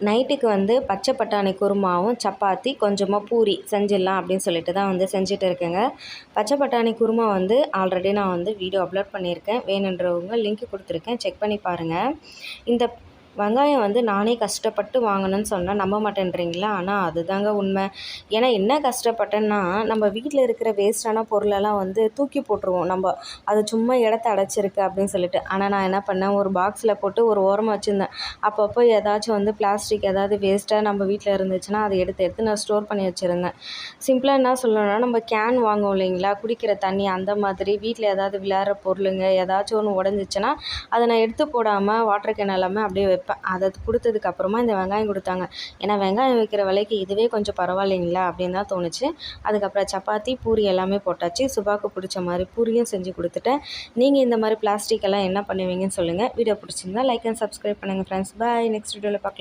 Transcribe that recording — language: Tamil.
நைட்டுக்கு வந்து பச்சை பட்டாணி குருமாவும் சப்பாத்தி கொஞ்சமாக பூரி செஞ்சிடலாம் அப்படின்னு சொல்லிட்டு தான் வந்து செஞ்சுட்டு இருக்கேங்க. பச்சை பட்டாணி குருமா வந்து ஆல்ரெடி நான் வந்து வீடியோ அப்லோட் பண்ணியிருக்கேன். வேணுன்றவங்க லிங்க் கொடுத்துருக்கேன், செக் பண்ணி பாருங்கள். இந்த வெங்காயம் வந்து நானே கஷ்டப்பட்டு வாங்கணும்னு சொன்னால் நம்ப மாட்டேன்றீங்களா? ஆனால் அதுதாங்க உண்மை. ஏன்னா என்ன கஷ்டப்பட்டேன்னா, நம்ம வீட்டில் இருக்கிற வேஸ்ட்டான பொருளெல்லாம் வந்து தூக்கி போட்டுருவோம் நம்ம. அது சும்மா இடத்த அடைச்சிருக்கு அப்படின்னு சொல்லிட்டு. ஆனால் நான் என்ன பண்ணேன், ஒரு பாக்ஸில் போட்டு ஒரு ஓரமாக வச்சுருந்தேன். அப்பப்போ ஏதாச்சும் வந்து பிளாஸ்டிக் ஏதாவது வேஸ்ட்டாக நம்ம வீட்டில் இருந்துச்சுன்னா அதை எடுத்து நான் ஸ்டோர் பண்ணி வச்சுருந்தேன். சிம்பிளாக என்ன சொல்லணும்னா, நம்ம கேன் வாங்குவோம் இல்லைங்களா, குடிக்கிற தண்ணி அந்த மாதிரி வீட்டில் ஏதாவது விளையாடுற பொருளுங்க ஏதாச்சும் ஒன்று உடஞ்சிச்சின்னா அதை நான் எடுத்து போடாமல் வாட்டர் கேன் எல்லாமே அப்படியே வைப்பேன். அதை கொடுத்ததுக்கப்புறமா இந்த வெங்காயம் கொடுத்தாங்க. ஏன்னா வெங்காயம் வைக்கிற விலைக்கு இதுவே கொஞ்சம் பரவாயில்லைங்களா அப்படின்னு தான் தோணுச்சு. அதுக்கப்புறம் சப்பாத்தி பூரி எல்லாமே போட்டாச்சு. சுபாக்கு பிடிச்ச மாதிரி பூரியும் செஞ்சு கொடுத்துட்டேன். நீங்கள் இந்த மாதிரி பிளாஸ்டிக் எல்லாம் என்ன பண்ணுவீங்கன்னு சொல்லுங்கள். வீடியோ பிடிச்சிருந்தா லைக் அண்ட் சப்ஸ்கிரைப் பண்ணுங்கள் ஃப்ரெண்ட்ஸ். பாய். நெக்ஸ்ட் வீடியோவில் பார்க்கலாம்.